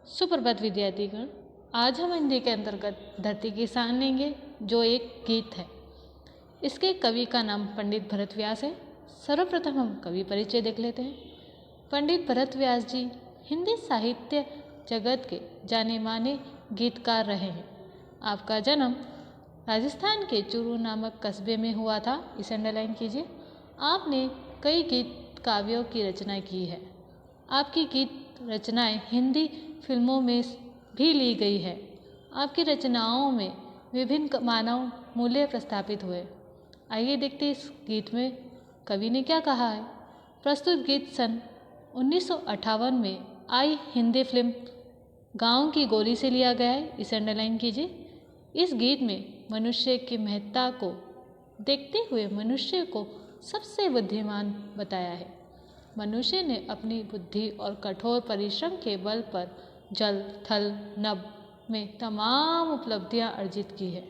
सुप्रभात विद्यार्थीगण। आज हम हिंदी के अंतर्गत धरती किसान लेंगे, जो एक गीत है। इसके कवि का नाम पंडित भरत व्यास है। सर्वप्रथम हम कवि परिचय देख लेते हैं। पंडित भरत व्यास जी हिंदी साहित्य जगत के जाने माने गीतकार रहे हैं। आपका जन्म राजस्थान के चूरू नामक कस्बे में हुआ था, इसे अंडरलाइन कीजिए। आपने कई गीत काव्यों की रचना की है। आपकी गीत रचनाएं हिंदी फिल्मों में भी ली गई है। आपकी रचनाओं में विभिन्न मानव मूल्य प्रस्थापित हुए। आइए देखते इस गीत में कवि ने क्या कहा है। प्रस्तुत गीत सन 1958 में आई हिंदी फिल्म गांव की गोरी से लिया गया है, इसे अंडरलाइन कीजिए। इस गीत में मनुष्य की महत्ता को देखते हुए मनुष्य को सबसे बुद्धिमान बताया है। मनुष्य ने अपनी बुद्धि और कठोर परिश्रम के बल पर जल थल नभ में तमाम उपलब्धियां अर्जित की है।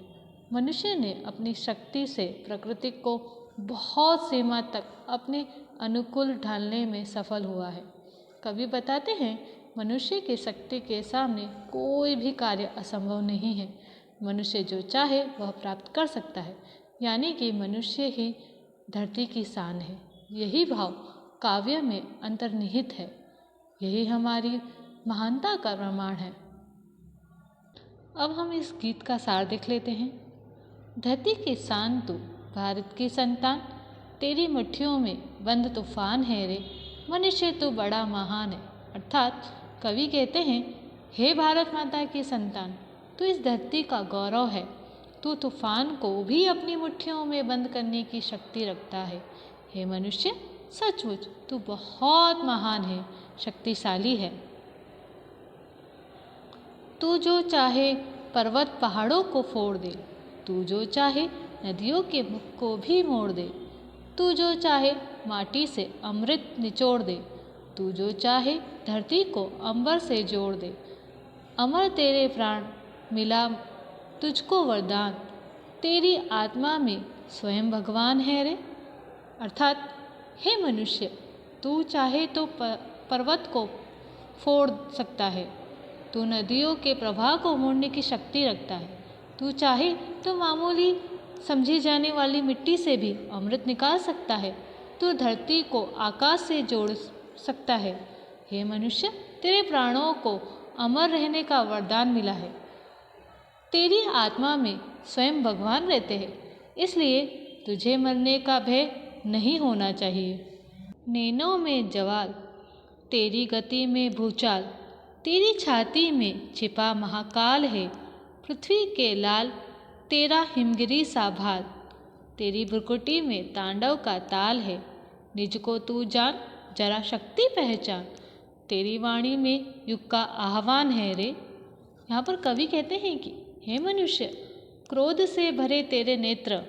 मनुष्य ने अपनी शक्ति से प्रकृति को बहुत सीमा तक अपने अनुकूल ढालने में सफल हुआ है। कवि बताते हैं, मनुष्य की शक्ति के सामने कोई भी कार्य असंभव नहीं है। मनुष्य जो चाहे वह प्राप्त कर सकता है, यानी कि मनुष्य ही धरती की शान है। यही भाव काव्य में अंतर्निहित है। यही हमारी महानता का प्रमाण है। अब हम इस गीत का सार देख लेते हैं। धरती की शान तू, भारत की संतान, तेरी मुट्ठियों में बंद तूफान है रे, मनुष्य तू बड़ा महान है। अर्थात कवि कहते हैं, हे भारत माता की संतान, तू इस धरती का गौरव है। तू तूफान को भी अपनी मुट्ठियों में बंद करने की शक्ति रखता है। हे मनुष्य, सचमुच तू बहुत महान है, शक्तिशाली है। तू जो चाहे पर्वत पहाड़ों को फोड़ दे, तू जो चाहे नदियों के मुख को भी मोड़ दे, तू जो चाहे माटी से अमृत निचोड़ दे, तू जो चाहे धरती को अंबर से जोड़ दे। अमर तेरे प्राण मिला तुझको वरदान, तेरी आत्मा में स्वयं भगवान है रे। अर्थात हे मनुष्य, तू चाहे तो पर्वत को फोड़ सकता है, तू नदियों के प्रवाह को मोड़ने की शक्ति रखता है, तू चाहे तो मामूली समझी जाने वाली मिट्टी से भी अमृत निकाल सकता है, तू धरती को आकाश से जोड़ सकता है। हे मनुष्य, तेरे प्राणों को अमर रहने का वरदान मिला है। तेरी आत्मा में स्वयं भगवान रहते हैं, इसलिए तुझे मरने का भय नहीं होना चाहिए। नैनों में जवाल, तेरी गति में भूचाल, तेरी छाती में छिपा महाकाल है। पृथ्वी के लाल तेरा हिमगिरी सा भाल, तेरी भ्रुकुटी में तांडव का ताल है। निज को तू जान, जरा शक्ति पहचान, तेरी वाणी में युग का आह्वान है रे। यहाँ पर कवि कहते हैं कि हे मनुष्य, क्रोध से भरे तेरे नेत्र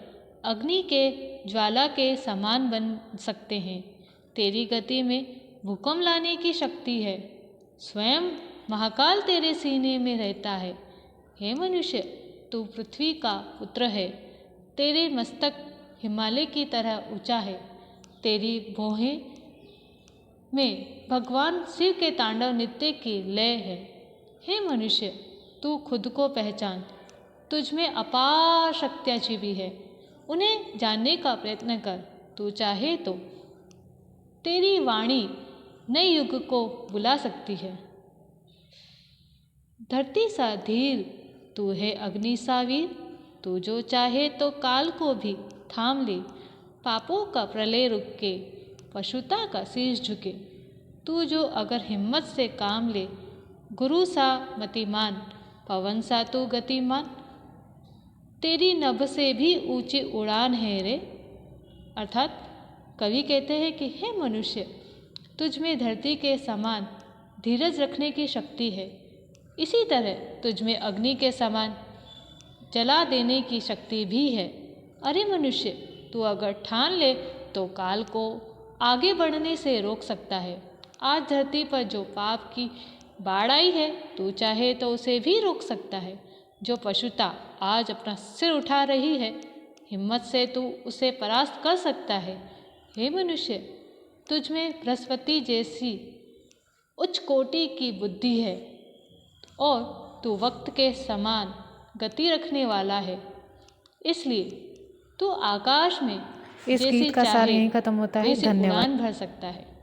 अग्नि के ज्वाला के समान बन सकते हैं। तेरी गति में भूकंप लाने की शक्ति है। स्वयं महाकाल तेरे सीने में रहता है। हे मनुष्य, तू पृथ्वी का पुत्र है। तेरे मस्तक हिमालय की तरह ऊंचा है। तेरी भौहें में भगवान शिव के तांडव नृत्य की लय है। हे मनुष्य, तू खुद को पहचान, तुझ में अपार शक्तियाँ छिपी है, उन्हें जानने का प्रयत्न कर। तू चाहे तो तेरी वाणी नए युग को बुला सकती है। धरती सा धीर तू है, अग्नि सा वीर, तू जो चाहे तो काल को भी थाम ले। पापों का प्रलय रुक के पशुता का शीश झुके, तू जो अगर हिम्मत से काम ले। गुरु सा मतिमान, पवन सा तू गतिमान, तेरी नभ से भी ऊंची उड़ान है रे। अर्थात कवि कहते हैं कि हे मनुष्य, तुझ में धरती के समान धीरज रखने की शक्ति है। इसी तरह तुझ में अग्नि के समान जला देने की शक्ति भी है। अरे मनुष्य, तू अगर ठान ले तो काल को आगे बढ़ने से रोक सकता है। आज धरती पर जो पाप की बाढ़ आई है, तू चाहे तो उसे भी रोक सकता है। जो पशुता आज अपना सिर उठा रही है, हिम्मत से तू उसे परास्त कर सकता है। हे मनुष्य, तुझ में बृहस्पति जैसी उच्च कोटि की बुद्धि है। और तू वक्त के समान गति रखने वाला है, इसलिए तू आकाश में इस जैसी गीत का सार चाहे यहीं खत्म होता है। वैसे धन्यवाद। उड़ान भर सकता है।